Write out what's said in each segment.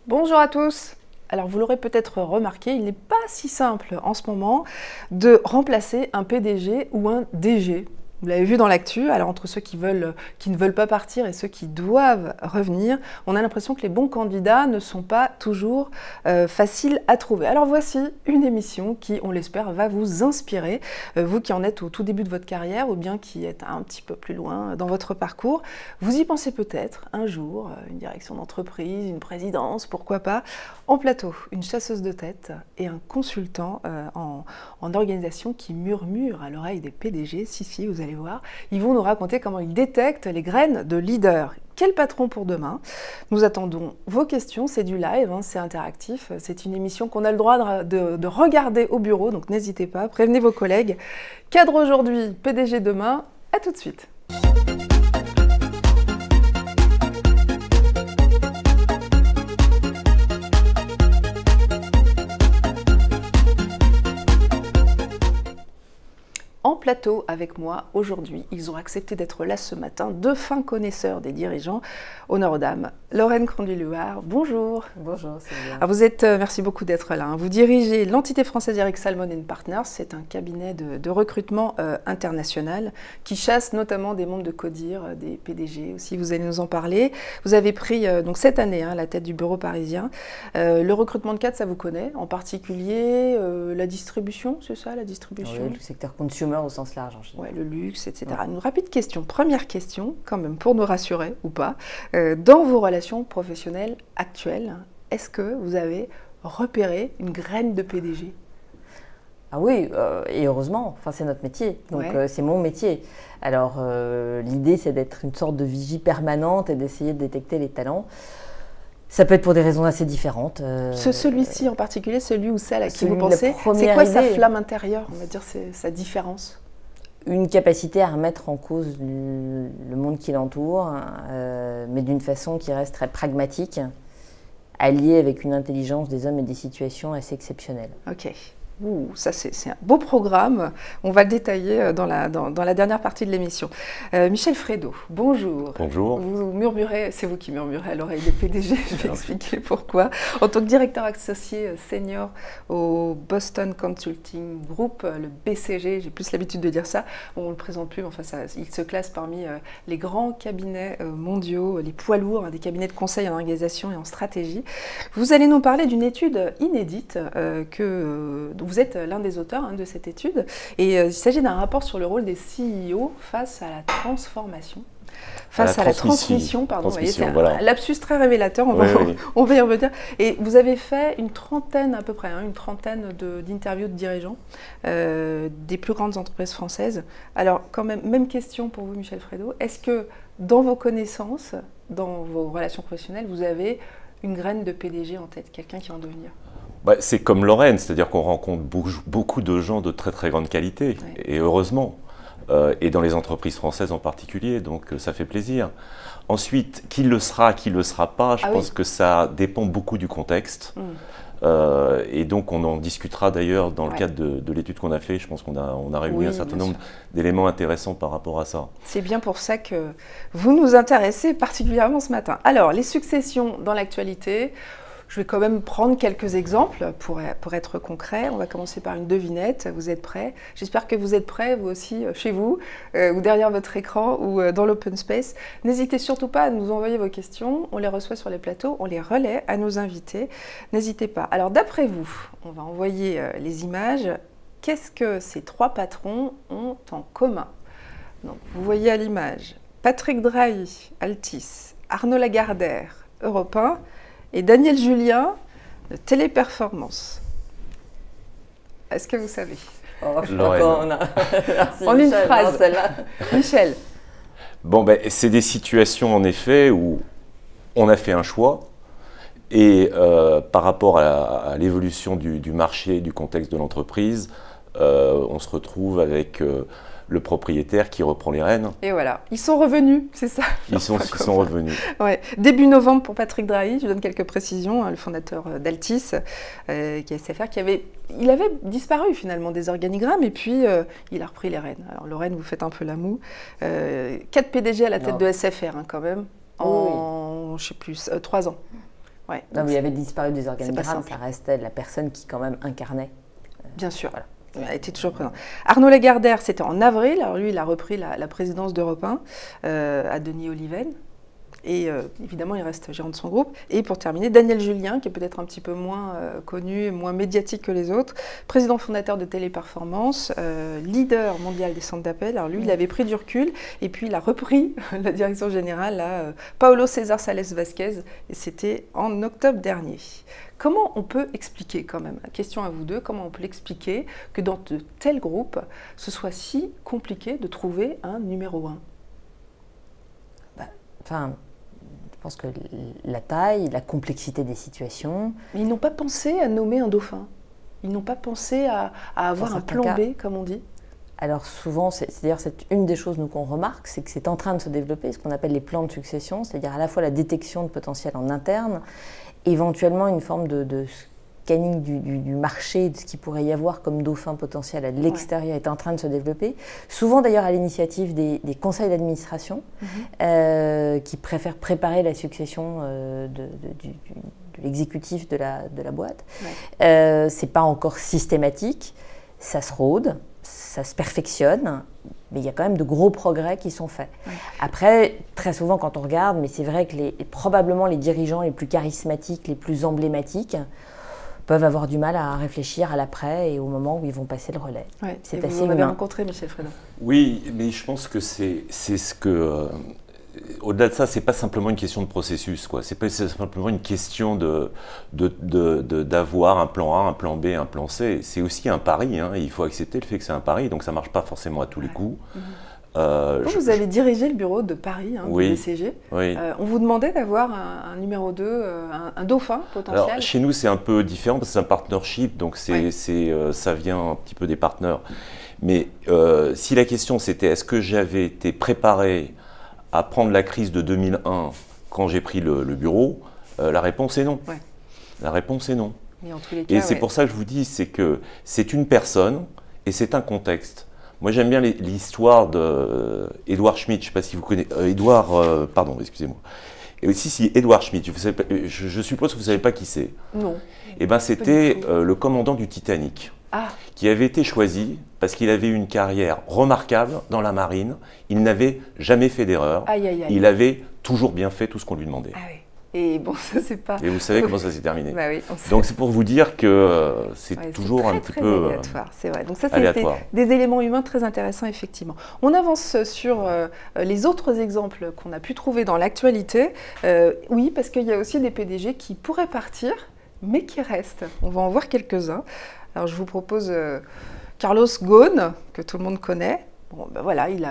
Bonjour à tous. Alors vous l'aurez peut-être remarqué, il n'est pas si simple en ce moment de remplacer un PDG ou un DG. Vous l'avez vu dans l'actu, alors entre ceux qui ne veulent pas partir et ceux qui doivent revenir, on a l'impression que les bons candidats ne sont pas toujours faciles à trouver. Alors voici une émission qui, on l'espère, va vous inspirer, vous qui en êtes au tout début de votre carrière ou bien qui êtes un petit peu plus loin dans votre parcours. Vous y pensez peut-être un jour, une direction d'entreprise, une présidence, pourquoi pas. En plateau, une chasseuse de tête et un consultant en organisation qui murmure à l'oreille des PDG. Si, vous allez voir, ils vont nous raconter comment ils détectent les graines de leader. Quel patron pour demain? Nous attendons vos questions, c'est du live, c'est interactif, c'est une émission qu'on a le droit de regarder au bureau, donc n'hésitez pas, prévenez vos collègues. Cadre aujourd'hui, PDG demain, à tout de suite. En plateau avec moi aujourd'hui, ils ont accepté d'être là ce matin, deux fins connaisseurs des dirigeants. Honneur aux dames. Lorraine Conduit-Luard, bonjour. Bonjour, c'est bien. Alors vous êtes, merci beaucoup d'être là. Vous dirigez l'entité française Eric Salmon & Partners. C'est un cabinet de recrutement international qui chasse notamment des mondes de codir, des PDG aussi. Vous allez nous en parler. Vous avez pris donc cette année la tête du bureau parisien. Le recrutement de cadres, ça vous connaît, en particulier la distribution, c'est ça, la distribution? Oui, le secteur consumer au sens large en général. Ouais, le luxe, etc. Ouais. Une rapide question, première question, quand même, pour nous rassurer ou pas. Dans vos relations professionnelles actuelles, est-ce que vous avez repéré une graine de PDG? Ah oui, et heureusement, enfin, c'est notre métier, donc c'est mon métier. Alors l'idée, c'est d'être une sorte de vigie permanente et d'essayer de détecter les talents. Ça peut être pour des raisons assez différentes. Celui-ci en particulier, celui ou celle à qui vous pensez, c'est quoi sa flamme intérieure, on va dire, sa différence? Une capacité à remettre en cause le monde qui l'entoure, mais d'une façon qui reste très pragmatique, alliée avec une intelligence des hommes et des situations assez exceptionnelle. Ok. Ouh, ça c'est un beau programme, on va le détailler dans la dernière partie de l'émission. Michel Fredo, bonjour. Bonjour. Vous murmurez, c'est vous qui murmurez à l'oreille des PDG, je vais expliquer pourquoi. En tant que directeur associé senior au Boston Consulting Group, le BCG, j'ai plus l'habitude de dire ça, on ne le présente plus, mais enfin il se classe parmi les grands cabinets mondiaux, les poids lourds, des cabinets de conseil en organisation et en stratégie. Vous allez nous parler d'une étude inédite vous êtes l'un des auteurs de cette étude, et il s'agit d'un rapport sur le rôle des CEO face à la transformation. Face à la transmission, pardon. Vous voyez, c'est un lapsus très révélateur, on va y revenir. Et vous avez fait une trentaine à peu près, une trentaine d'interviews de dirigeants des plus grandes entreprises françaises. Alors quand même question pour vous, Michel Fredo, est-ce que dans vos connaissances, dans vos relations professionnelles, vous avez une graine de PDG en tête, quelqu'un qui va en devenir? C'est comme Lorraine, c'est-à-dire qu'on rencontre beaucoup de gens de très très grande qualité, et heureusement, et dans les entreprises françaises en particulier, donc ça fait plaisir. Ensuite, qui le sera pas, je pense que ça dépend beaucoup du contexte, et donc on en discutera d'ailleurs dans le cadre de l'étude qu'on a fait. Je pense qu'on a réuni un certain nombre d'éléments intéressants par rapport à ça. C'est bien pour ça que vous nous intéressez particulièrement ce matin. Alors, les successions dans l'actualité. Je vais quand même prendre quelques exemples pour être concret. On va commencer par une devinette. Vous êtes prêts? J'espère que vous êtes prêts, vous aussi, chez vous, ou derrière votre écran, ou dans l'open space. N'hésitez surtout pas à nous envoyer vos questions. On les reçoit sur les plateaux, on les relaie à nos invités. N'hésitez pas. Alors, d'après vous, on va envoyer les images. Qu'est-ce que ces trois patrons ont en commun? Donc, vous voyez à l'image Patrick Drahi, Altis, Arnaud Lagardère, Europe 1, et Daniel Julien, de Téléperformance. Est-ce que vous savez? En une phrase. Michel. Bon, c'est des situations en effet où on a fait un choix et par rapport à l'évolution du marché, du contexte de l'entreprise, on se retrouve avec le propriétaire qui reprend les rênes. Et voilà, ils sont revenus, c'est ça. Ils sont revenus. Ouais. Début novembre pour Patrick Drahi, je donne quelques précisions, le fondateur d'Altis, qui est SFR, il avait disparu finalement des organigrammes et puis il a repris les rênes. Alors Lorraine, vous faites un peu la moue. 4 PDG à la tête de SFR quand même, en je sais plus, 3 ans. Ouais, non, mais il avait disparu des organigrammes, simple. ça restait la personne qui quand même incarnait. Bien sûr. Voilà. Il a été toujours présent. Arnaud Lagardère, c'était en avril. Alors lui, il a repris la présidence d'Europe 1 à Denis Oliven. Et évidemment, il reste gérant de son groupe. Et pour terminer, Daniel Julien, qui est peut-être un petit peu moins connu et moins médiatique que les autres, président fondateur de Téléperformance, leader mondial des centres d'appel. Alors lui, il avait pris du recul et puis il a repris la direction générale à Paulo César Sales Vasquez. Et c'était en octobre dernier. Comment on peut expliquer quand même, question à vous deux, comment on peut expliquer que dans de tels groupes, ce soit si compliqué de trouver un numéro 1 ? Enfin, je pense que la taille, la complexité des situations... Mais ils n'ont pas pensé à nommer un dauphin. Ils n'ont pas pensé à avoir un plan B, comme on dit. Alors souvent, c'est d'ailleurs une des choses qu'on remarque, c'est que c'est en train de se développer ce qu'on appelle les plans de succession, c'est-à-dire à la fois la détection de potentiel en interne, éventuellement une forme de scanning du marché, de ce qu'il pourrait y avoir comme dauphin potentiel à l'extérieur est en train de se développer. Souvent d'ailleurs à l'initiative des conseils d'administration qui préfèrent préparer la succession de l'exécutif de la boîte. Ouais. C'est pas encore systématique, ça se rôde, ça se perfectionne, mais il y a quand même de gros progrès qui sont faits. Ouais. Après, très souvent quand on regarde, mais c'est vrai que probablement les dirigeants les plus charismatiques, les plus emblématiques, peuvent avoir du mal à réfléchir à l'après et au moment où ils vont passer le relais. Ouais, c'est assez humain. Vous l'avez rencontré, Michel Frédon. Oui, mais je pense que c'est ce que... au-delà de ça, c'est pas simplement une question de processus, quoi. C'est pas simplement une question d'avoir un plan A, un plan B, un plan C. C'est aussi un pari, hein. Il faut accepter le fait que c'est un pari, donc ça marche pas forcément à tous les coups. Vous avez dirigé le bureau de Paris, du BCG. Oui. On vous demandait d'avoir un numéro 2, un dauphin potentiel. Alors, chez nous, c'est un peu différent parce que c'est un partnership, donc ça vient un petit peu des partenaires. Mais si la question c'était est-ce que j'avais été préparé à prendre la crise de 2001 quand j'ai pris le bureau, la réponse est non. Ouais. La réponse est non. Mais en tous les cas, et c'est pour ça que je vous dis, c'est que c'est une personne et c'est un contexte. Moi, j'aime bien l'histoire d'Edouard Schmitt. Je ne sais pas si vous connaissez. Pardon, excusez-moi. Si, Edouard Schmitt. Je suppose que vous ne savez pas qui c'est. Non. Eh bien, c'était le commandant du Titanic, qui avait été choisi parce qu'il avait une carrière remarquable dans la marine. Il n'avait jamais fait d'erreur. Il avait toujours bien fait tout ce qu'on lui demandait. Ah oui. Et bon, ça c'est pas... Et vous savez comment ça s'est terminé. Bah oui, donc c'est pour vous dire que c'est toujours un petit peu aléatoire. C'est vrai. Donc ça c'est des éléments humains très intéressants effectivement. On avance sur les autres exemples qu'on a pu trouver dans l'actualité. Oui, parce qu'il y a aussi des PDG qui pourraient partir, mais qui restent. On va en voir quelques-uns. Alors je vous propose Carlos Ghosn, que tout le monde connaît. Bon, ben voilà, il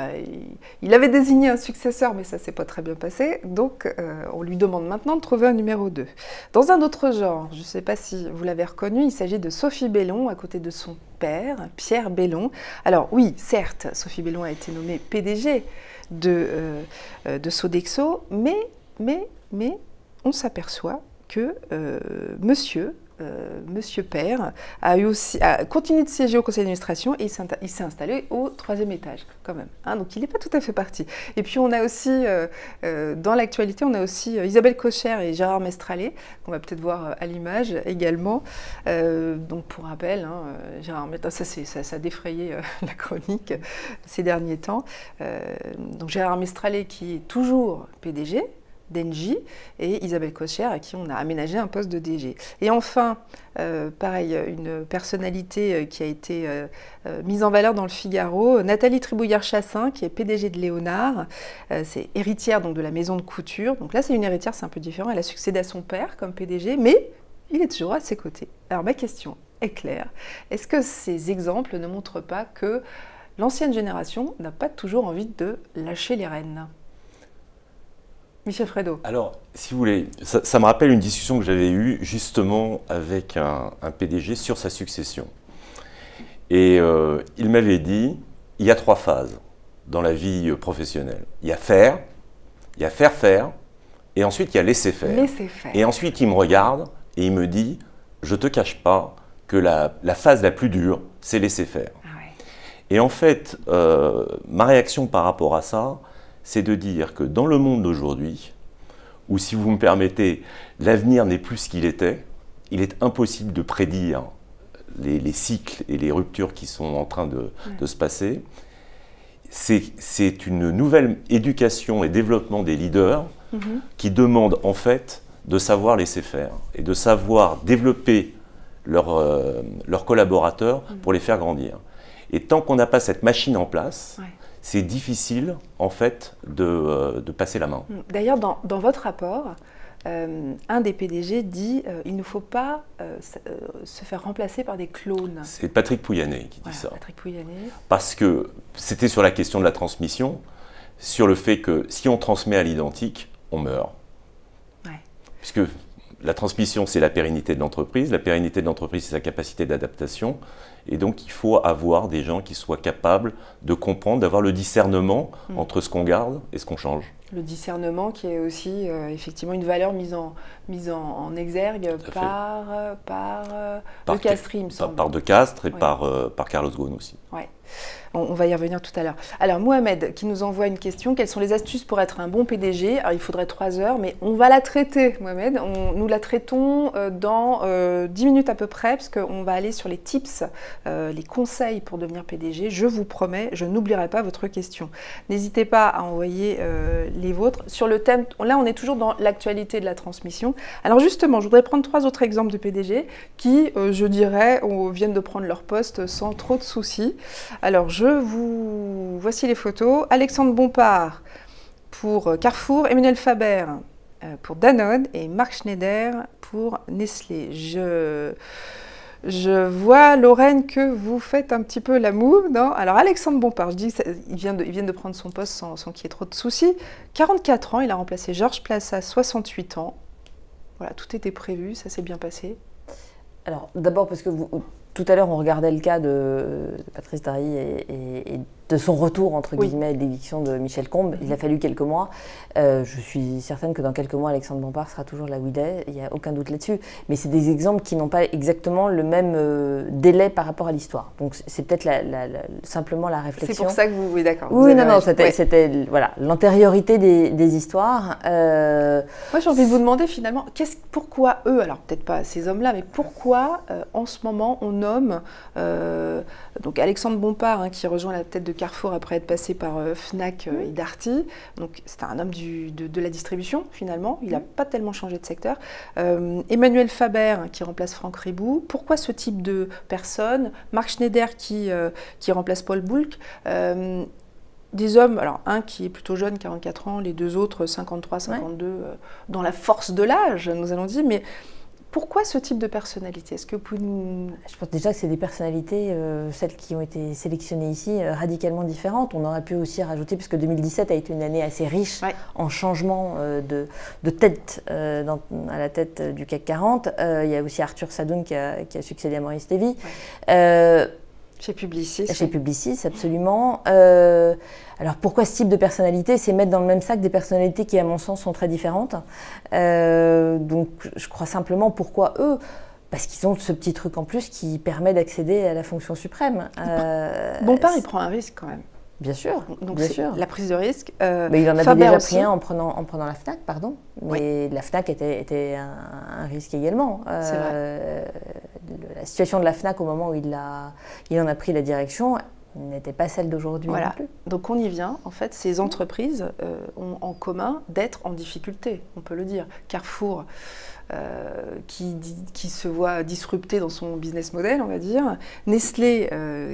avait désigné un successeur, mais ça ne s'est pas très bien passé. Donc, on lui demande maintenant de trouver un numéro 2. Dans un autre genre, je ne sais pas si vous l'avez reconnu, il s'agit de Sophie Bellon, à côté de son père, Pierre Bellon. Alors oui, certes, Sophie Bellon a été nommée PDG de Sodexo, mais on s'aperçoit que Monsieur Père a continué de siéger au conseil d'administration et il s'est installé au 3e étage quand même. Donc il n'est pas tout à fait parti. Et puis on a aussi, dans l'actualité, on a aussi Isabelle Cocher et Gérard Mestralet, qu'on va peut-être voir à l'image également. Donc pour rappel, Gérard Mestralet, ça a défrayé la chronique ces derniers temps. Donc Gérard Mestralet qui est toujours PDG d'Engie et Isabelle Cocher à qui on a aménagé un poste de DG. Et enfin, pareil, une personnalité qui a été mise en valeur dans le Figaro, Nathalie Tribouillard-Chassin, qui est PDG de Léonard, c'est héritière donc, de la maison de couture. Donc là, c'est une héritière, c'est un peu différent. Elle a succédé à son père comme PDG, mais il est toujours à ses côtés. Alors ma question est claire. Est-ce que ces exemples ne montrent pas que l'ancienne génération n'a pas toujours envie de lâcher les rênes ? Michel Frédon. Alors, si vous voulez, ça me rappelle une discussion que j'avais eue justement avec un PDG sur sa succession. Et il m'avait dit, il y a 3 phases dans la vie professionnelle. Il y a faire, il y a faire, et ensuite il y a laisser faire. Et ensuite il me regarde et il me dit, je ne te cache pas que la phase la plus dure, c'est laisser faire. Ah ouais. Et en fait, ma réaction par rapport à ça, c'est de dire que dans le monde d'aujourd'hui, où, si vous me permettez, l'avenir n'est plus ce qu'il était. Il est impossible de prédire les cycles et les ruptures qui sont en train de se passer. C'est une nouvelle éducation et développement des leaders qui demandent en fait de savoir laisser faire et de savoir développer leurs collaborateurs pour les faire grandir. Et tant qu'on n'a pas cette machine en place, c'est difficile en fait de passer la main. D'ailleurs, dans votre rapport, un des PDG dit il ne faut pas se faire remplacer par des clones. C'est Patrick Pouyanné qui dit ça. Patrick Pouyanné. Parce que c'était sur la question de la transmission, sur le fait que si on transmet à l'identique, on meurt. Puisque la transmission, c'est la pérennité de l'entreprise. La pérennité de l'entreprise, c'est sa capacité d'adaptation. Et donc, il faut avoir des gens qui soient capables de comprendre, d'avoir le discernement entre ce qu'on garde et ce qu'on change. Le discernement qui est aussi effectivement une valeur mise en exergue par De Castries, il me semble. Par De Castres et par Carlos Ghosn aussi. Ouais. On va y revenir tout à l'heure. Alors, Mohamed qui nous envoie une question. Quelles sont les astuces pour être un bon PDG? Alors, il faudrait 3 heures, mais on va la traiter, Mohamed. Nous la traitons dans 10 minutes à peu près, parce qu'on va aller sur les tips, les conseils pour devenir PDG. Je vous promets, je n'oublierai pas votre question. N'hésitez pas à envoyer les vôtres. Sur le thème, là, on est toujours dans l'actualité de la transmission. Alors, justement, je voudrais prendre 3 autres exemples de PDG qui, je dirais, viennent de prendre leur poste sans trop de soucis. Alors, voici les photos. Alexandre Bompard pour Carrefour, Emmanuel Faber pour Danone et Marc Schneider pour Nestlé. Je vois, Lorraine, que vous faites un petit peu la moue, non? Alors, Alexandre Bompard, je dis qu'il vient de prendre son poste sans qu'il y ait trop de soucis. 44 ans, il a remplacé Georges Plassat, 68 ans. Voilà, tout était prévu, ça s'est bien passé. Alors, d'abord parce que tout à l'heure, on regardait le cas de Patrice Dary et de son retour, entre guillemets, et de l'éviction de Michel Combes. Il a fallu quelques mois. Je suis certaine que dans quelques mois, Alexandre Bompard sera toujours là où il est. Il n'y a aucun doute là-dessus. Mais c'est des exemples qui n'ont pas exactement le même délai par rapport à l'histoire. Donc, c'est peut-être simplement la réflexion. C'est pour ça que vous... Oui, d'accord. Oui, non, c'était voilà, l'antériorité des histoires. Moi, j'ai envie de vous demander, finalement, pourquoi eux, alors peut-être pas ces hommes-là, mais pourquoi, en ce moment, on nomme donc Alexandre Bompard, qui rejoint la tête de Carrefour après être passé par Fnac et Darty. Donc c'était un homme de la distribution finalement, il n'a pas tellement changé de secteur. Emmanuel Faber qui remplace Franck Ribou. Pourquoi ce type de personne? Marc Schneider qui remplace Paul Boulk. Des hommes, alors un qui est plutôt jeune, 44 ans, les 2 autres 53, 52, dans la force de l'âge, nous allons dire, mais pourquoi ce type de personnalité? Est-ce que vous pouvez nous... Je pense déjà que c'est des personnalités, celles qui ont été sélectionnées ici, radicalement différentes. On aurait pu aussi rajouter, puisque 2017 a été une année assez riche en changement de tête à la tête du CAC 40. Il y a aussi Arthur Sadoun qui a succédé à Maurice Lévy. Chez Publicis. Chez Publicis, absolument. Alors pourquoi ce type de personnalité? C'est mettre dans le même sac des personnalités qui, à mon sens, sont très différentes. Donc je crois simplement pourquoi eux? Parce qu'ils ont ce petit truc en plus qui permet d'accéder à la fonction suprême. Bompard, il prend un risque quand même. Bien sûr, donc bien sûr. La prise de risque. Mais il en avait déjà pris un en prenant la Fnac, pardon. Mais la Fnac était un risque également. C'est vrai. La situation de la Fnac au moment où il en a pris la direction n'était pas celle d'aujourd'hui non plus. Donc on y vient. En fait, ces entreprises ont en commun d'être en difficulté, on peut le dire. Carrefour, qui se voit disrupté dans son business model, on va dire. Nestlé,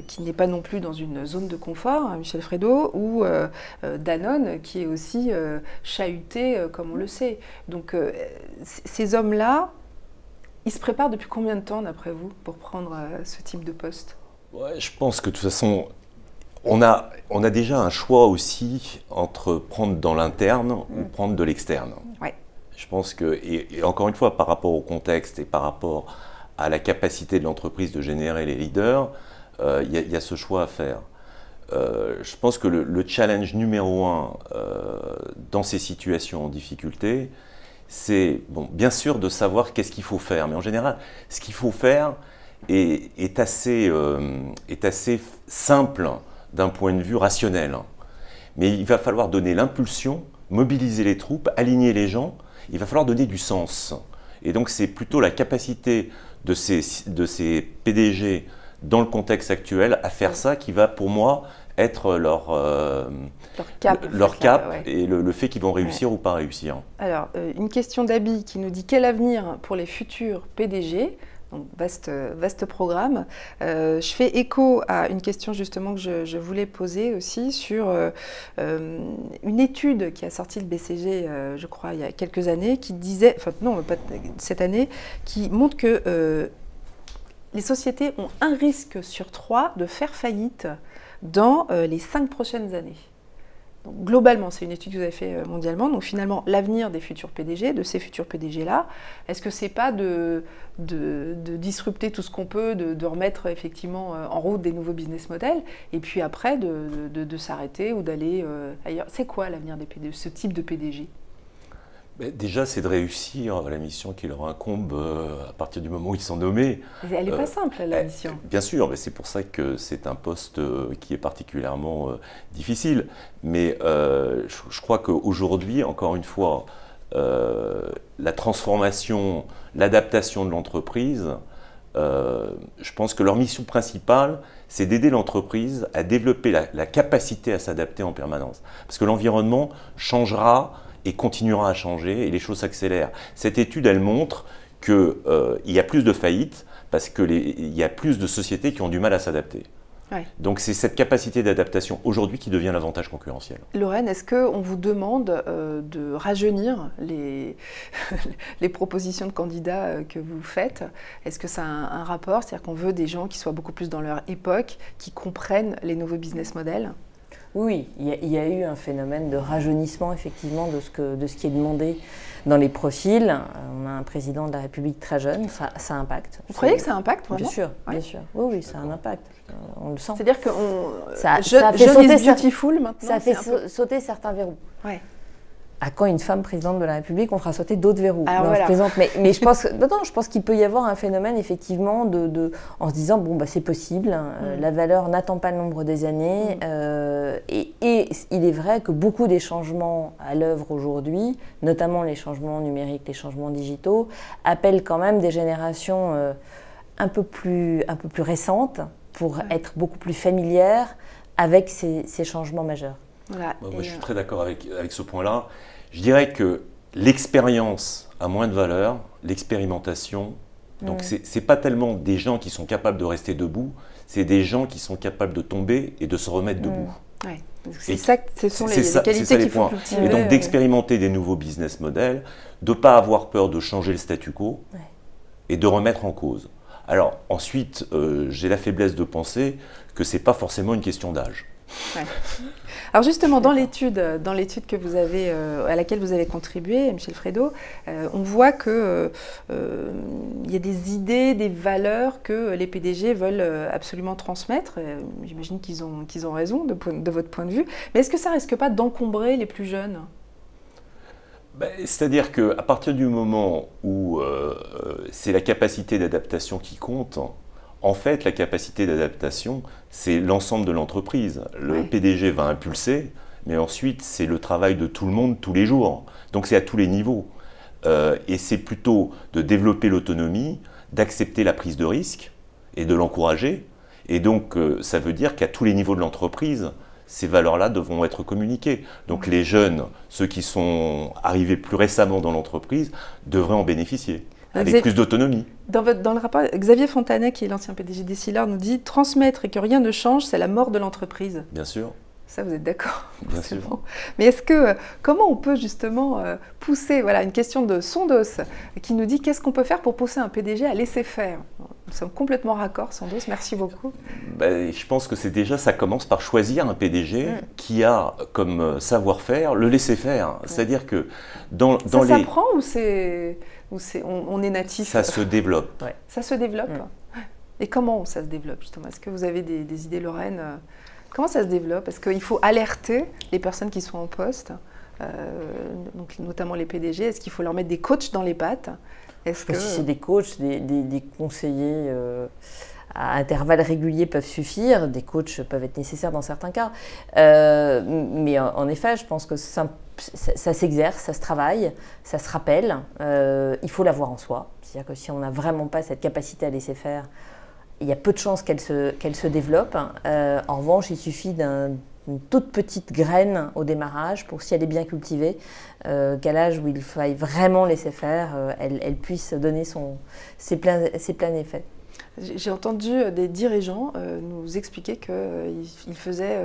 qui n'est pas non plus dans une zone de confort, Michel Fredo, ou Danone, qui est aussi chahuté, comme on le sait. Donc ces hommes-là, ils se préparent depuis combien de temps, d'après vous, pour prendre ce type de poste? Ouais, je pense que de toute façon, on a déjà un choix aussi entre prendre dans l'interne ou prendre de l'externe. Ouais. Je pense que, et encore une fois, par rapport au contexte et par rapport à la capacité de l'entreprise de générer les leaders, il y a ce choix à faire. Je pense que le challenge numéro 1 dans ces situations en difficulté, c'est, bon, bien sûr, de savoir qu'est-ce qu'il faut faire. Mais en général, ce qu'il faut faire est assez simple d'un point de vue rationnel. Mais il va falloir donner l'impulsion, mobiliser les troupes, aligner les gens il va falloir donner du sens. Et donc c'est plutôt la capacité de ces PDG dans le contexte actuel à faire ça qui va pour moi être leur cap ouais. et le fait qu'ils vont réussir ou pas réussir. Alors, une question d'Abi qui nous dit quel avenir pour les futurs PDG? Donc, vaste programme. Je fais écho à une question justement que je voulais poser aussi sur une étude qui a sorti le BCG, je crois, il y a quelques années, qui disait, enfin non, pas cette année, qui montre que les sociétés ont un risque sur 3 de faire faillite dans les 5 prochaines années. Donc, globalement, c'est une étude que vous avez fait mondialement. Donc finalement, l'avenir des futurs PDG, de ces futurs PDG-là, est-ce que c'est pas de disrupter tout ce qu'on peut, de remettre effectivement en route des nouveaux business models, et puis après de s'arrêter ou d'aller ailleurs? C'est quoi l'avenir des PDG, ce type de PDG? Déjà, c'est de réussir la mission qui leur incombe à partir du moment où ils sont nommés. Elle n'est pas simple, la mission. Bien sûr, mais c'est pour ça que c'est un poste qui est particulièrement difficile. Mais je crois qu'aujourd'hui, encore une fois, la transformation, l'adaptation de l'entreprise, je pense que leur mission principale, c'est d'aider l'entreprise à développer la capacité à s'adapter en permanence. Parce que l'environnement changera et continuera à changer et les choses s'accélèrent. Cette étude, elle montre qu'il y a plus de faillites parce qu'il y a plus de sociétés qui ont du mal à s'adapter. Ouais. Donc c'est cette capacité d'adaptation aujourd'hui qui devient l'avantage concurrentiel. Lorraine, est-ce qu'on vous demande de rajeunir les propositions de candidats que vous faites? Est-ce que ça a un rapport? C'est-à-dire qu'on veut des gens qui soient beaucoup plus dans leur époque, qui comprennent les nouveaux business models? Oui, il y a eu un phénomène de rajeunissement effectivement de ce qui est demandé dans les profils. On a un président de la République très jeune, ça impacte. Vous croyez que ça impacte vraiment? Bien sûr, ouais. bien sûr. Oui, ça a un impact. On le sent. C'est-à-dire que ça a fait jeune sauter is beautiful maintenant. Ça a fait sauter certains verrous. Ouais. À quand une femme présidente de la République, on fera sauter d'autres verrous. Alors non, voilà. je plaisante, mais je pense, je pense qu'il peut y avoir un phénomène effectivement en se disant bon bah c'est possible, la valeur n'attend pas le nombre des années, et il est vrai que beaucoup des changements à l'œuvre aujourd'hui, notamment les changements numériques, les changements digitaux, appellent quand même des générations un peu plus récentes pour être beaucoup plus familières avec ces changements majeurs. Voilà. Moi, je suis très d'accord avec ce point-là. Je dirais que l'expérience a moins de valeur, l'expérimentation. Donc, ce n'est pas tellement des gens qui sont capables de rester debout, c'est des gens qui sont capables de tomber et de se remettre debout. Ouais. C'est ça, ce sont les qualités qu'il faut cultiver. Et donc, d'expérimenter des nouveaux business models, de ne pas avoir peur de changer le statu quo et de remettre en cause. Alors, ensuite, j'ai la faiblesse de penser que ce n'est pas forcément une question d'âge. Ouais. Alors justement, dans l'étude que vous avez, à laquelle vous avez contribué, Michel Frédot, on voit qu'il y a des idées, des valeurs que les PDG veulent absolument transmettre. J'imagine qu'ils ont raison de votre point de vue. Mais est-ce que ça ne risque pas d'encombrer les plus jeunes? C'est-à-dire qu'à partir du moment où c'est la capacité d'adaptation qui compte, en fait, la capacité d'adaptation, c'est l'ensemble de l'entreprise. Le PDG va impulser, mais ensuite, c'est le travail de tout le monde tous les jours. Donc, c'est à tous les niveaux. Et c'est plutôt de développer l'autonomie, d'accepter la prise de risque et de l'encourager. Et donc, ça veut dire qu'à tous les niveaux de l'entreprise, ces valeurs-là devront être communiquées. Donc, les jeunes, ceux qui sont arrivés plus récemment dans l'entreprise, devraient en bénéficier. Avec plus d'autonomie. Dans le rapport, Xavier Fontanet, qui est l'ancien PDG d'Essilor, nous dit « Transmettre et que rien ne change, c'est la mort de l'entreprise ». Bien sûr. Ça, vous êtes d'accord? Bien sûr. Bon. Mais comment on peut justement pousser, voilà, une question de Sondos qui nous dit qu'est-ce qu'on peut faire pour pousser un PDG à laisser faire? Nous sommes complètement raccord, Sondos, merci beaucoup. Je pense que ça commence par choisir un PDG qui a comme savoir-faire le laisser faire. C'est-à-dire que ça s'apprend ou on est natif? Ça se développe. Ouais. Ça se développe. Et comment ça se développe justement? Est-ce que vous avez des idées, Lorraine? Comment ça se développe? Est-ce qu'il faut alerter les personnes qui sont en poste, donc notamment les PDG? Est-ce qu'il faut leur mettre des coachs dans les pattes? Si c'est des coachs, des conseillers à intervalles réguliers peuvent suffire. Des coachs peuvent être nécessaires dans certains cas. Mais en effet, je pense que ça s'exerce, ça se travaille, ça se rappelle. Il faut l'avoir en soi. C'est-à-dire que si on n'a vraiment pas cette capacité à laisser faire, il y a peu de chances qu'elle se développe. En revanche, il suffit d'une toute petite graine au démarrage pour, si elle est bien cultivée, qu'à l'âge où il faille vraiment laisser faire, elle puisse donner ses pleins effets. J'ai entendu des dirigeants nous expliquer qu'ils faisaient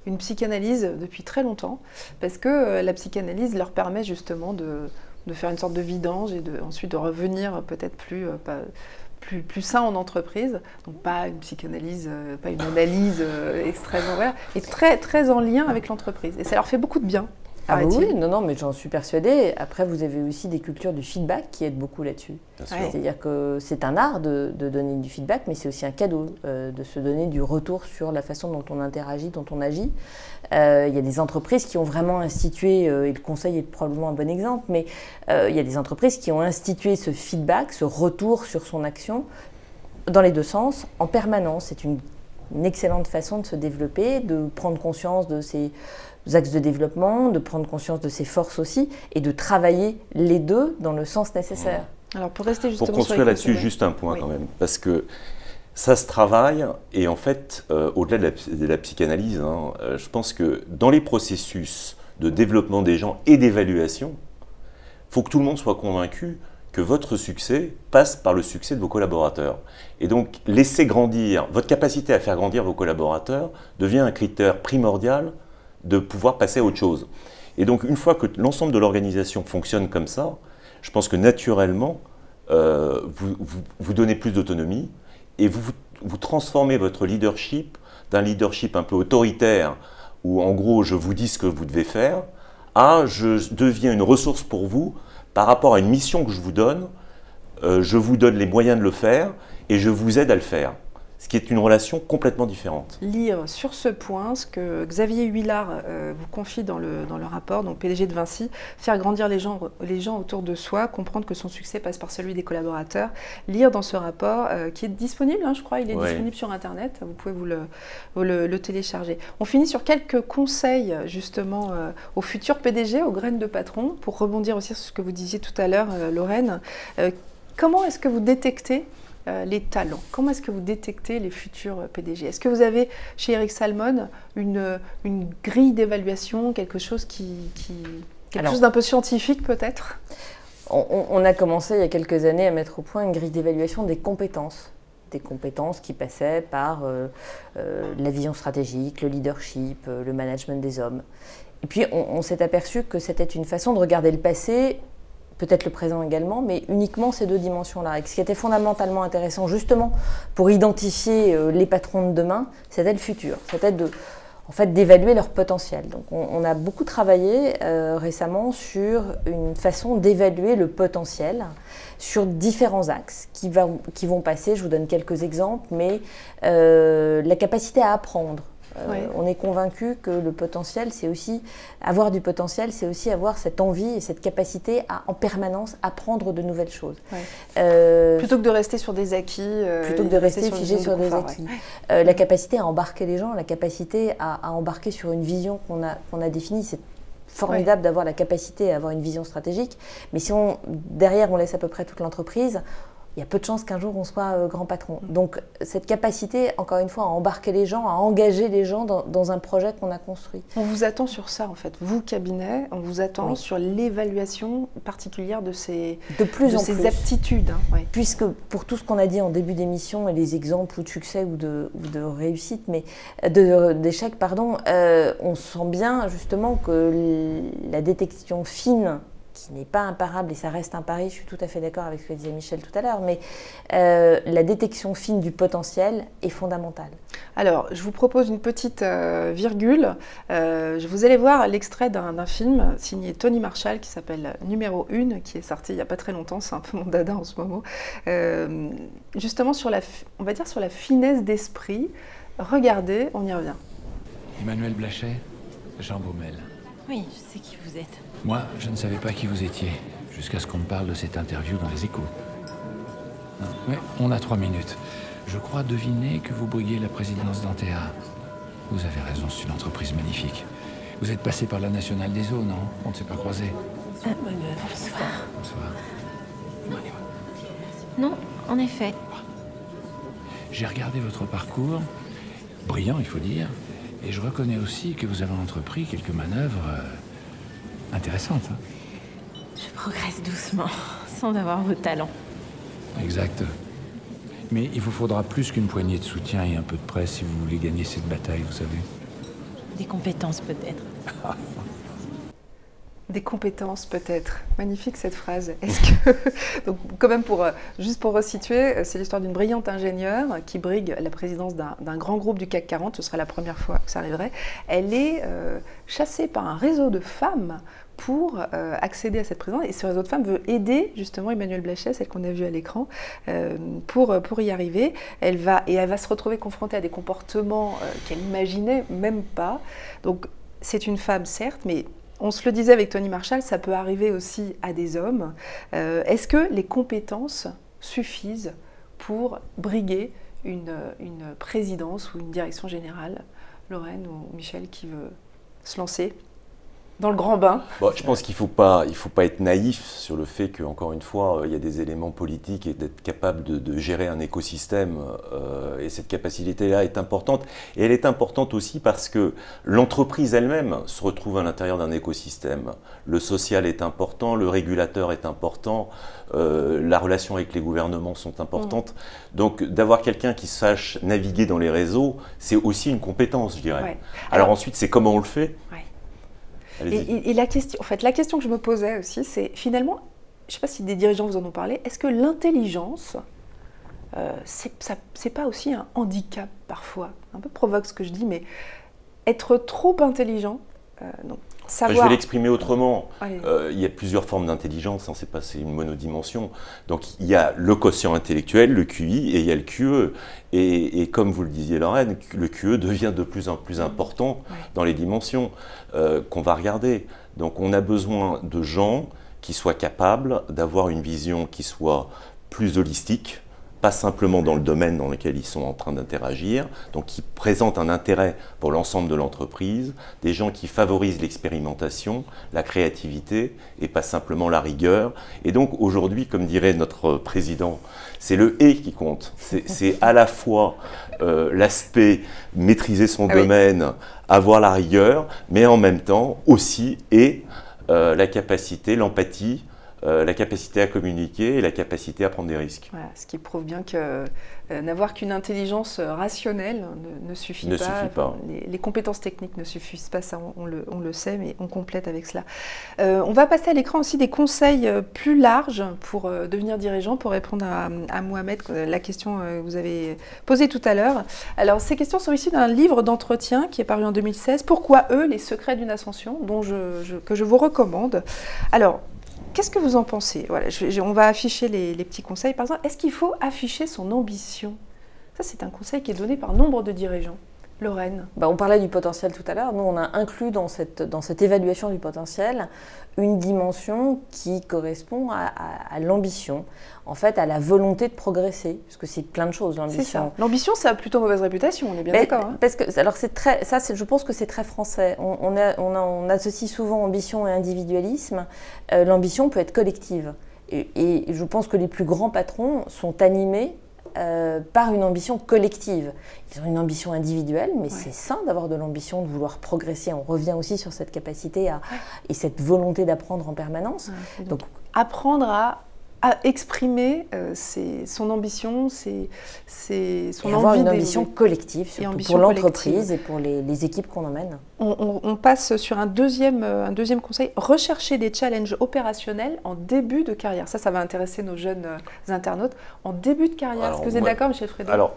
une psychanalyse depuis très longtemps, parce que la psychanalyse leur permet justement de faire une sorte de vidange et ensuite de revenir peut-être plus sain en entreprise. Donc pas une psychanalyse, pas une analyse extrêmement vraie, et très, très en lien avec l'entreprise. Et ça leur fait beaucoup de bien. Ah oui, non, mais j'en suis persuadée. Après, vous avez aussi des cultures du feedback qui aident beaucoup là-dessus. C'est-à-dire que c'est un art de donner du feedback, mais c'est aussi un cadeau de se donner du retour sur la façon dont on interagit, dont on agit. Il y a des entreprises qui ont vraiment institué, et le conseil est probablement un bon exemple, mais il y a des entreprises qui ont institué ce feedback, ce retour sur son action, dans les deux sens, en permanence. C'est une excellente façon de se développer, de prendre conscience de ses axes de développement, de prendre conscience de ses forces aussi, et de travailler les deux dans le sens nécessaire. Alors pour rester justement pour construire là-dessus, juste un point quand même, parce que ça se travaille, et en fait, au-delà de la psychanalyse, je pense que dans les processus de développement des gens et d'évaluation, il faut que tout le monde soit convaincu que votre succès passe par le succès de vos collaborateurs. Et donc, laisser grandir, votre capacité à faire grandir vos collaborateurs devient un critère primordial de pouvoir passer à autre chose. Et donc, une fois que l'ensemble de l'organisation fonctionne comme ça, je pense que naturellement, vous donnez plus d'autonomie et vous transformez votre leadership d'un leadership un peu autoritaire, où en gros, je vous dis ce que vous devez faire, à je deviens une ressource pour vous par rapport à une mission que je vous donne donne les moyens de le faire et je vous aide à le faire. Ce qui est une relation complètement différente. Lire sur ce point ce que Xavier Huillard vous confie dans le rapport, donc PDG de Vinci, faire grandir les gens autour de soi, comprendre que son succès passe par celui des collaborateurs. Lire dans ce rapport qui est disponible, je crois, il est disponible sur Internet, vous pouvez vous le télécharger. On finit sur quelques conseils justement aux futurs PDG, aux graines de patron, pour rebondir aussi sur ce que vous disiez tout à l'heure, Lorraine. Comment est-ce que vous détectez les talents? Comment est-ce que vous détectez les futurs PDG? Est-ce que vous avez chez Eric Salmon une grille d'évaluation, quelque chose chose d'un peu scientifique peut-être? On a commencé il y a quelques années à mettre au point une grille d'évaluation des compétences. Des compétences qui passaient par la vision stratégique, le leadership, le management des hommes. Et puis on s'est aperçu que c'était une façon de regarder le passé, peut-être le présent également, mais uniquement ces deux dimensions-là. Et ce qui était fondamentalement intéressant, justement, pour identifier les patrons de demain, c'était le futur. C'était d'évaluer leur potentiel. Donc on a beaucoup travaillé récemment sur une façon d'évaluer le potentiel sur différents axes qui vont passer, je vous donne quelques exemples, mais la capacité à apprendre. On est convaincu que le potentiel, c'est aussi avoir du potentiel, c'est aussi avoir cette envie et cette capacité à en permanence apprendre de nouvelles choses. Plutôt que de rester sur des acquis. Plutôt que de rester figé sur des acquis. La capacité à embarquer les gens, la capacité à embarquer sur une vision qu'on a définie, c'est formidable d'avoir la capacité à avoir une vision stratégique, mais si derrière on laisse à peu près toute l'entreprise, il y a peu de chances qu'un jour on soit grand patron. Donc cette capacité, encore une fois, à embarquer les gens, à engager les gens dans un projet qu'on a construit. On vous attend sur ça en fait. Vous, cabinet, on vous attend sur l'évaluation particulière de ces aptitudes. Puisque pour tout ce qu'on a dit en début d'émission et les exemples ou de succès ou de réussite, mais d'échec, pardon, on sent bien justement que la détection fine, qui n'est pas imparable, et ça reste un pari, je suis tout à fait d'accord avec ce que disait Michel tout à l'heure, mais la détection fine du potentiel est fondamentale. Alors, je vous propose une petite virgule. Vous allez voir l'extrait d'un film signé Tony Marshall qui s'appelle Numéro 1, qui est sorti il n'y a pas très longtemps, c'est un peu mon dada en ce moment. Justement, on va dire sur la finesse d'esprit. Regardez, on y revient. Emmanuel Blachet, Jean Baumel. Oui, je sais qui vous êtes. Moi, je ne savais pas qui vous étiez, jusqu'à ce qu'on me parle de cette interview dans les Échos. Ouais, on a 3 minutes. Je crois deviner que vous briguez la présidence d'Antea. Vous avez raison, c'est une entreprise magnifique. Vous êtes passé par la Nationale des Eaux, non? On ne s'est pas croisés. Bonsoir. Bonsoir. Non, en effet. J'ai regardé votre parcours, brillant il faut dire, et je reconnais aussi que vous avez entrepris quelques manœuvres intéressantes. Hein. Je progresse doucement, sans avoir vos talents. Exact. Mais il vous faudra plus qu'une poignée de soutien et un peu de presse si vous voulez gagner cette bataille, vous savez. Des compétences peut-être. Des compétences peut-être. Magnifique cette phrase. Est-ce que donc quand même juste pour resituer, c'est l'histoire d'une brillante ingénieure qui brigue la présidence d'un grand groupe du CAC 40. Ce serait la première fois que ça arriverait. Elle est chassée par un réseau de femmes pour accéder à cette présidence. Et ce réseau de femmes veut aider justement Emmanuelle Blachet, celle qu'on a vue à l'écran, pour y arriver. Elle va se retrouver confrontée à des comportements qu'elle n'imaginait même pas. Donc c'est une femme certes, mais on se le disait avec Tony Marshall, ça peut arriver aussi à des hommes. Est-ce que les compétences suffisent pour briguer une présidence ou une direction générale? Lorraine ou Michel qui veut se lancer dans le grand bain? Bon, je pense qu'il ne faut pas être naïf sur le fait qu'encore une fois, il y a des éléments politiques et d'être capable de gérer un écosystème. Et cette capacité-là est importante. Et elle est importante aussi parce que l'entreprise elle-même se retrouve à l'intérieur d'un écosystème. Le social est important, le régulateur est important, la relation avec les gouvernements sont importantes. Donc d'avoir quelqu'un qui sache naviguer dans les réseaux, c'est aussi une compétence, je dirais. Ouais. Alors ensuite, c'est comment on le fait. Ouais. Et la question que je me posais aussi, c'est finalement, je ne sais pas si des dirigeants vous en ont parlé, est-ce que l'intelligence, c'est pas aussi un handicap parfois? Un peu provoque ce que je dis, mais être trop intelligent, donc savoir... Je vais l'exprimer autrement. Allez. Il y a plusieurs formes d'intelligence, hein, c'est une monodimension. Donc il y a le quotient intellectuel, le QI, et il y a le QE. Et comme vous le disiez Lorraine, le QE devient de plus en plus important dans les dimensions qu'on va regarder. Donc on a besoin de gens qui soient capables d'avoir une vision qui soit plus holistique, pas simplement dans le domaine dans lequel ils sont en train d'interagir, donc qui présentent un intérêt pour l'ensemble de l'entreprise, des gens qui favorisent l'expérimentation, la créativité et pas simplement la rigueur. Et donc aujourd'hui, comme dirait notre président, c'est le « et » qui compte. C'est à la fois l'aspect maîtriser son domaine, avoir la rigueur, mais en même temps aussi la capacité, l'empathie, la capacité à communiquer et la capacité à prendre des risques. Voilà, ce qui prouve bien que n'avoir qu'une intelligence rationnelle ne suffit pas. Les compétences techniques ne suffisent pas, ça on le sait, mais on complète avec cela. On va passer à l'écran aussi des conseils plus larges pour devenir dirigeant, pour répondre à Mohamed, la question que vous avez posée tout à l'heure. Alors ces questions sont issues d'un livre d'entretien qui est paru en 2016, « Pourquoi eux, les secrets d'une ascension ?» que je vous recommande. Alors, qu'est-ce que vous en pensez? Voilà, on va afficher les petits conseils. Par exemple, est-ce qu'il faut afficher son ambition? Ça, c'est un conseil qui est donné par nombre de dirigeants. Lorraine? On parlait du potentiel tout à l'heure. Nous, on a inclus dans cette évaluation du potentiel une dimension qui correspond à l'ambition, en fait, à la volonté de progresser, parce que c'est plein de choses, l'ambition. C'est ça. L'ambition, ça a plutôt mauvaise réputation, on est bien d'accord. Hein. Parce que, alors, je pense que c'est très français. On associe souvent ambition et individualisme. L'ambition peut être collective. Et je pense que les plus grands patrons sont animés par une ambition collective. Ils ont une ambition individuelle, mais c'est sain d'avoir de l'ambition, de vouloir progresser. On revient aussi sur cette capacité et cette volonté d'apprendre en permanence. Donc, apprendre à exprimer son ambition, son envie. Avoir une ambition collective, surtout pour l'entreprise et pour les équipes qu'on emmène. On passe sur un deuxième conseil, rechercher des challenges opérationnels en début de carrière. Ça va intéresser nos jeunes internautes. En début de carrière, est-ce que vous êtes d'accord, Michel Frédéric? Alors,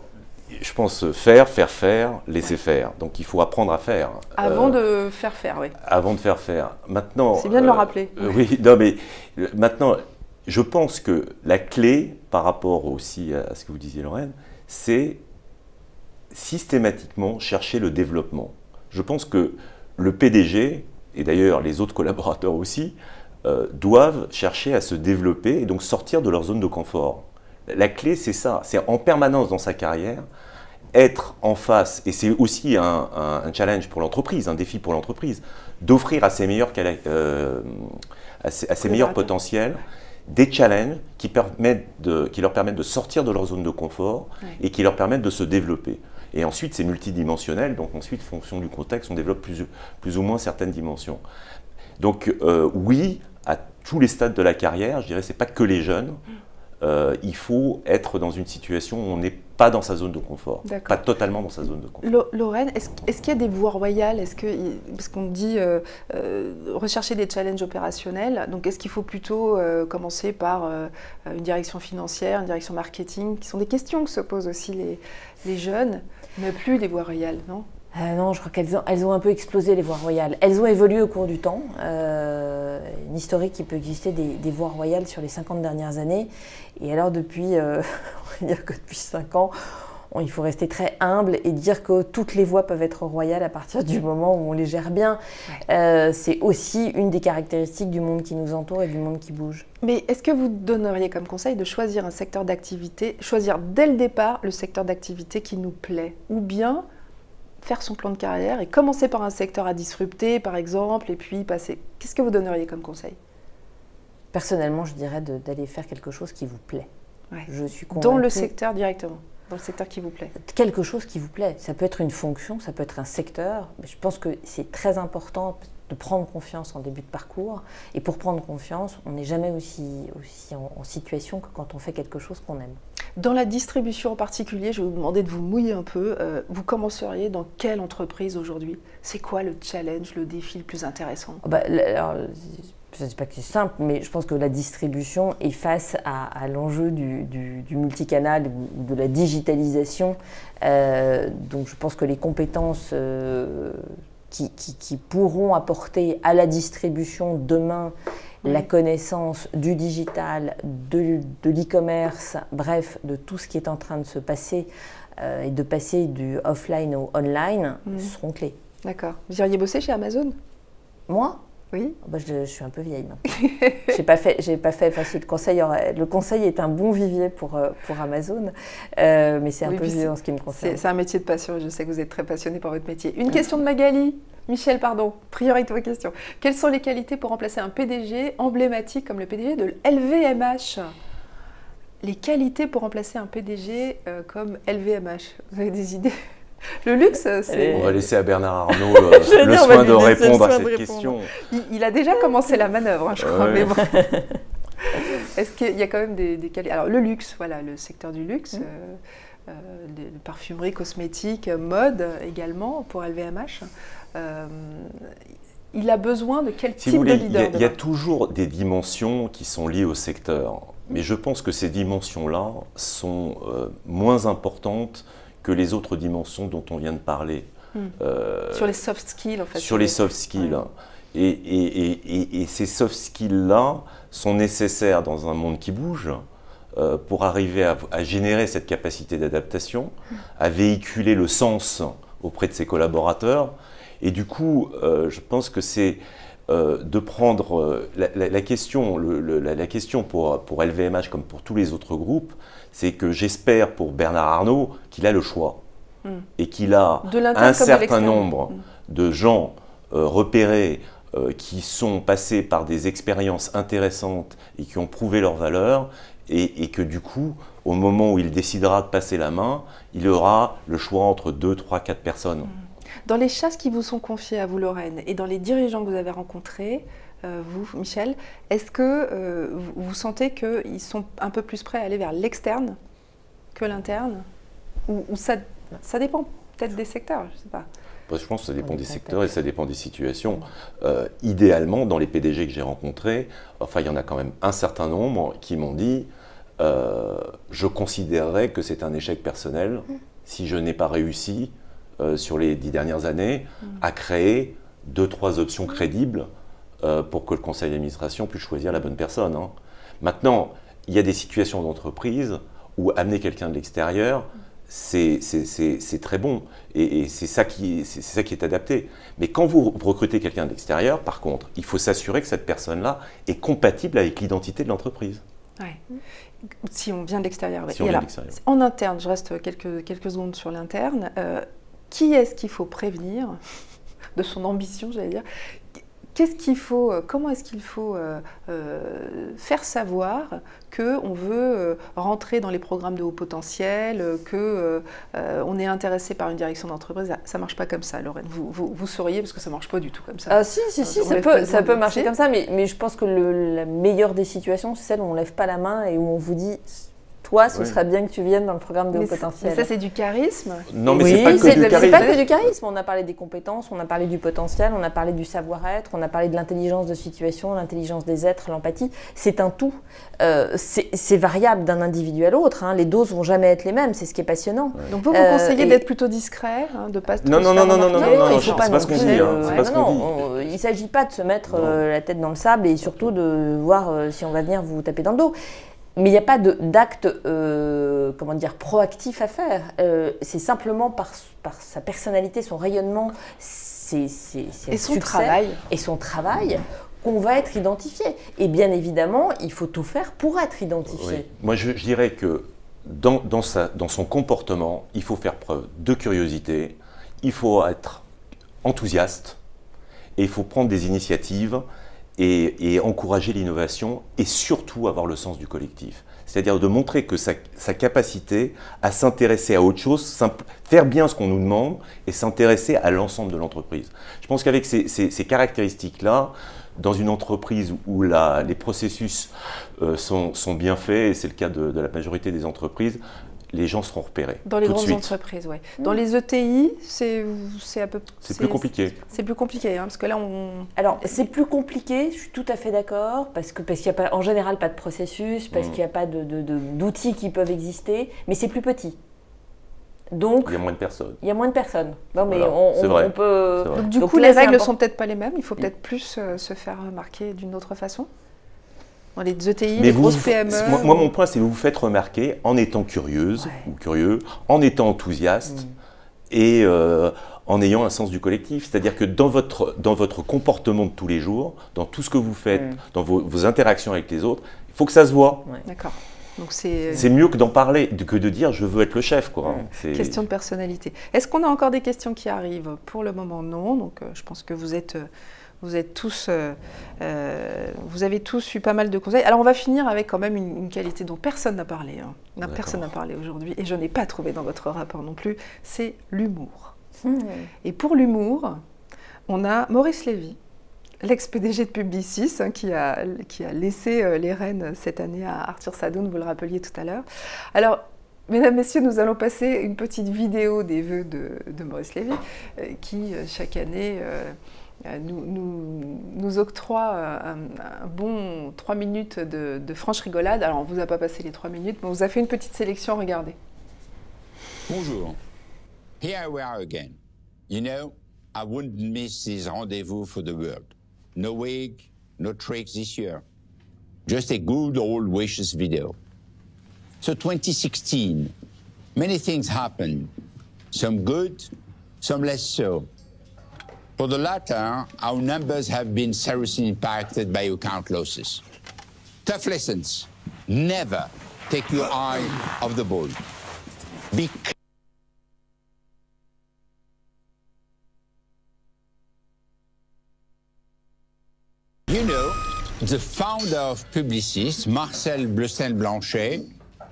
je pense faire, laisser faire. Donc il faut apprendre à faire. Avant de faire, oui. Avant de faire. Maintenant. C'est bien de le rappeler. Oui, non, mais maintenant, je pense que la clé, par rapport aussi à ce que vous disiez, Lorraine, c'est systématiquement chercher le développement. Je pense que le PDG, et d'ailleurs les autres collaborateurs aussi, doivent chercher à se développer et donc sortir de leur zone de confort. La clé, c'est ça, c'est en permanence dans sa carrière, être en face, et c'est aussi un challenge pour l'entreprise, un défi pour l'entreprise, d'offrir à ses meilleurs, à ses meilleurs potentiels des challenges qui leur permettent de sortir de leur zone de confort et qui leur permettent de se développer. Et ensuite, c'est multidimensionnel, donc ensuite, en fonction du contexte, on développe plus ou moins certaines dimensions. Donc oui, à tous les stades de la carrière, je dirais, c'est pas que les jeunes, il faut être dans une situation où on n'est pas dans sa zone de confort, pas totalement dans sa zone de confort. Lorraine, est-ce qu'il y a des voies royales? Parce qu'on dit rechercher des challenges opérationnels, donc est-ce qu'il faut plutôt commencer par une direction financière, une direction marketing, qui sont des questions que se posent aussi les jeunes, mais plus des voies royales, non? Non, je crois qu'elles ont un peu explosé, les voies royales. Elles ont évolué au cours du temps. Une historique qui peut exister des voies royales sur les 50 dernières années. Et alors depuis, on va dire que depuis 5 ans, il faut rester très humble et dire que toutes les voies peuvent être royales à partir du moment où on les gère bien. C'est aussi une des caractéristiques du monde qui nous entoure et du monde qui bouge. Mais est-ce que vous donneriez comme conseil de choisir un secteur d'activité, choisir dès le départ le secteur d'activité qui nous plaît, ou bien faire son plan de carrière et commencer par un secteur à disrupter, par exemple, et puis passer. Qu'est-ce que vous donneriez comme conseil? Personnellement, je dirais d'aller faire quelque chose qui vous plaît. Je suis convaincue. Dans le secteur directement, dans le secteur qui vous plaît. Quelque chose qui vous plaît. Ça peut être une fonction, ça peut être un secteur. Mais je pense que c'est très important de prendre confiance en début de parcours. Et pour prendre confiance, on n'est jamais aussi en situation que quand on fait quelque chose qu'on aime. Dans la distribution en particulier, je vais vous demander de vous mouiller un peu. Vous commenceriez dans quelle entreprise aujourd'hui? C'est quoi le challenge, le défi le plus intéressant? Alors, je ne dis pas que c'est simple, mais je pense que la distribution est face à l'enjeu du multicanal ou de la digitalisation. Donc je pense que les compétences qui pourront apporter à la distribution demain la connaissance du digital, de l'e-commerce, bref, de tout ce qui est en train de se passer et de passer du offline au online seront clés. D'accord. Vous iriez bosser chez Amazon? Moi? Oui. Je suis un peu vieille maintenant. J'ai pas fait le conseil est un bon vivier pour Amazon, mais c'est un peu vieux en ce qui me concerne. C'est un métier de passion, je sais que vous êtes très passionné par votre métier. Une question de Magali. Michel, pardon, priorité aux questions. Quelles sont les qualités pour remplacer un PDG emblématique comme le PDG de LVMH? Les qualités pour remplacer un PDG comme LVMH, vous avez des idées? Le luxe, c'est... On va laisser à Bernard Arnault le soin de répondre à cette question. Il a déjà commencé la manœuvre, je crois, mais bon. Est-ce qu'il y a quand même des qualités? Alors, le luxe, voilà, le secteur du luxe, parfumerie, cosmétique, mode également pour LVMH. Il a besoin de quel type de leader? Il y a toujours des dimensions qui sont liées au secteur, mais je pense que ces dimensions-là sont moins importantes que les autres dimensions dont on vient de parler. Sur les soft skills, en fait. Sur les soft skills. Ouais. Et ces soft skills-là sont nécessaires dans un monde qui bouge pour arriver à générer cette capacité d'adaptation, à véhiculer le sens auprès de ses collaborateurs. Et du coup, je pense que c'est de prendre la question pour LVMH comme pour tous les autres groupes, c'est que j'espère pour Bernard Arnault qu'il a le choix et qu'il a un certain nombre de gens repérés qui sont passés par des expériences intéressantes et qui ont prouvé leur valeur et que du coup, au moment où il décidera de passer la main, il aura le choix entre 2, 3, 4 personnes. Dans les chasses qui vous sont confiées à vous, Lorraine, et dans les dirigeants que vous avez rencontrés, vous, Michel, est-ce que vous sentez qu'ils sont un peu plus prêts à aller vers l'externe que l'interne? Ou ça dépend peut-être des secteurs, je ne sais pas. Je pense que ça dépend des secteurs et ça dépend des situations. Idéalement, dans les PDG que j'ai rencontrés, enfin, il y en a quand même un certain nombre qui m'ont dit je considérerais que c'est un échec personnel si je n'ai pas réussi sur les 10 dernières années à créer 2-3 options crédibles pour que le conseil d'administration puisse choisir la bonne personne. Maintenant, il y a des situations d'entreprise où amener quelqu'un de l'extérieur, c'est très bon et c'est ça qui est adapté. Mais quand vous recrutez quelqu'un de l'extérieur, par contre, il faut s'assurer que cette personne-là est compatible avec l'identité de l'entreprise. Ouais. Si on vient de l'extérieur. Si on vient de l'extérieur. En interne, je reste quelques secondes sur l'interne. Qui est-ce qu'il faut prévenir de son ambition, j'allais dire? Qu'est-ce qu'il faut, comment est-ce qu'il faut faire savoir qu'on veut rentrer dans les programmes de haut potentiel, qu'on est intéressé par une direction d'entreprise? Ça ne marche pas comme ça, Lorraine. Vous sauriez, parce que ça ne marche pas du tout comme ça. Ah, si, ça peut marcher comme ça, mais je pense que la meilleure des situations, c'est celle où on ne lève pas la main et où on vous dit... Toi, ce serait bien que tu viennes dans le programme de haut potentiel. Mais ça, c'est du charisme. Non, mais c'est pas que du charisme. C'est pas que du charisme. On a parlé des compétences, on a parlé du potentiel, on a parlé du savoir-être, on a parlé de l'intelligence de situation, l'intelligence des êtres, l'empathie. C'est un tout. C'est variable d'un individu à l'autre. Hein. Les doses vont jamais être les mêmes. C'est ce qui est passionnant. Ouais. Donc vous conseillez d'être plutôt discret, de pas se non, c'est pas ce qu'on dit. Il ne s'agit pas de se mettre la tête dans le sable et surtout de voir si on va venir vous taper dans le dos. Mais il n'y a pas d'acte proactif à faire. C'est simplement par sa personnalité, son rayonnement, et son travail. Et son travail qu'on va être identifié. Et bien évidemment, il faut tout faire pour être identifié. Oui. Moi, je dirais que dans son comportement, il faut faire preuve de curiosité, il faut être enthousiaste et il faut prendre des initiatives et encourager l'innovation et surtout avoir le sens du collectif. C'est-à-dire de montrer que sa capacité à s'intéresser à autre chose, faire bien ce qu'on nous demande et s'intéresser à l'ensemble de l'entreprise. Je pense qu'avec ces caractéristiques-là, dans une entreprise où les processus sont bien faits, et c'est le cas de la majorité des entreprises, les gens seront repérés. Dans les grandes entreprises, oui. Dans les ETI, c'est plus compliqué. C'est plus compliqué, hein, parce que là, Alors, c'est plus compliqué, je suis tout à fait d'accord, parce qu'il n'y a pas, en général pas de processus, parce qu'il n'y a pas d'outils qui peuvent exister, mais c'est plus petit. Donc, il y a moins de personnes. Il y a moins de personnes. Non, mais voilà, on peut... Donc, du coup, les règles ne sont peut-être pas les mêmes. Il faut peut-être plus se faire remarquer d'une autre façon. Dans les ETI, les grosses PME. Moi, mon point, c'est que vous vous faites remarquer en étant curieuse ou curieux, en étant enthousiaste et en ayant un sens du collectif. C'est-à-dire que dans votre comportement de tous les jours, dans tout ce que vous faites, dans vos interactions avec les autres, il faut que ça se voit. Ouais. D'accord. C'est mieux que d'en parler, que de dire je veux être le chef. Question de personnalité. Est-ce qu'on a encore des questions qui arrivent? Pour le moment, non. Donc, je pense que vous avez tous eu pas mal de conseils. Alors, on va finir avec quand même une qualité dont personne n'a parlé. Hein. Personne n'a parlé aujourd'hui, et je n'ai pas trouvé dans votre rapport non plus, c'est l'humour. Et pour l'humour, on a Maurice Lévy, l'ex-PDG de Publicis, hein, qui a laissé les rênes cette année à Arthur Sadoun, vous le rappeliez tout à l'heure. Alors, mesdames, messieurs, nous allons passer une petite vidéo des vœux de Maurice Lévy, qui, chaque année, nous octroie un bon 3 minutes de franche rigolade. Alors, on ne vous a pas passé les 3 minutes, mais on vous a fait une petite sélection, regardez. Bonjour. Here we are again. You know, I wouldn't miss this rendezvous for the world. No wig, no tricks this year. Just a good old wishes video. So 2016, many things happened. Some good, some less so. For the latter, our numbers have been seriously impacted by account losses. Tough lessons. Never take your eye off the ball. Be You know, the founder of Publicis, Marcel Bleustein-Blanchet,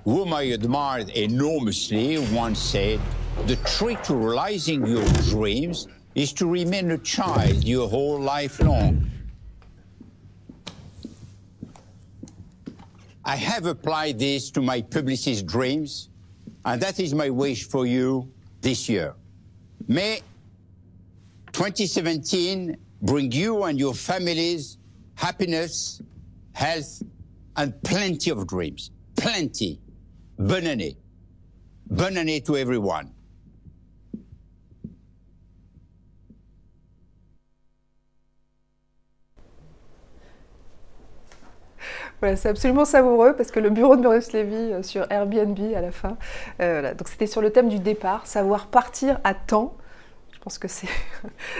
whom I admired enormously, once said, "The trick to realizing your dreams is to remain a child your whole life long." I have applied this to my Publicis dreams, and that is my wish for you this year. May 2017 bring you and your families happiness, health, and plenty of dreams. Plenty. Bonne année. Bonne année to everyone. Voilà, c'est absolument savoureux parce que le bureau de Maurice Lévy sur Airbnb à la fin, voilà. Donc c'était sur le thème du départ, savoir partir à temps. Je pense que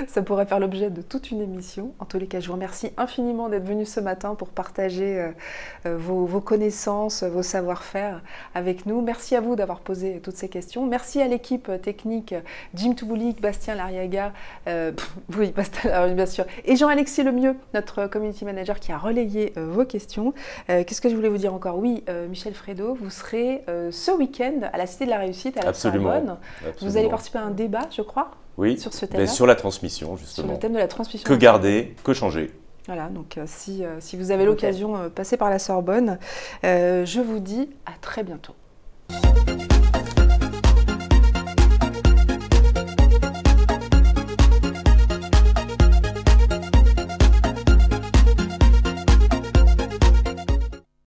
ça pourrait faire l'objet de toute une émission. En tous les cas, je vous remercie infiniment d'être venu ce matin pour partager vos connaissances, vos savoir-faire avec nous. Merci à vous d'avoir posé toutes ces questions. Merci à l'équipe technique, Jim Touboulik, Bastien Lariaga, oui, Bastien, bien sûr, et Jean-Alexis Lemieux, notre community manager qui a relayé vos questions. Qu'est-ce que je voulais vous dire encore? Oui, Michel Frédot, vous serez ce week-end à la Cité de la Réussite, à la Sorbonne. Vous allez participer à un débat, je crois, oui, sur ce thème. Sur la transmission, justement. Sur le thème de la transmission. Que garder, que changer. Voilà, donc si vous avez l'occasion, passez par la Sorbonne. Je vous dis à très bientôt.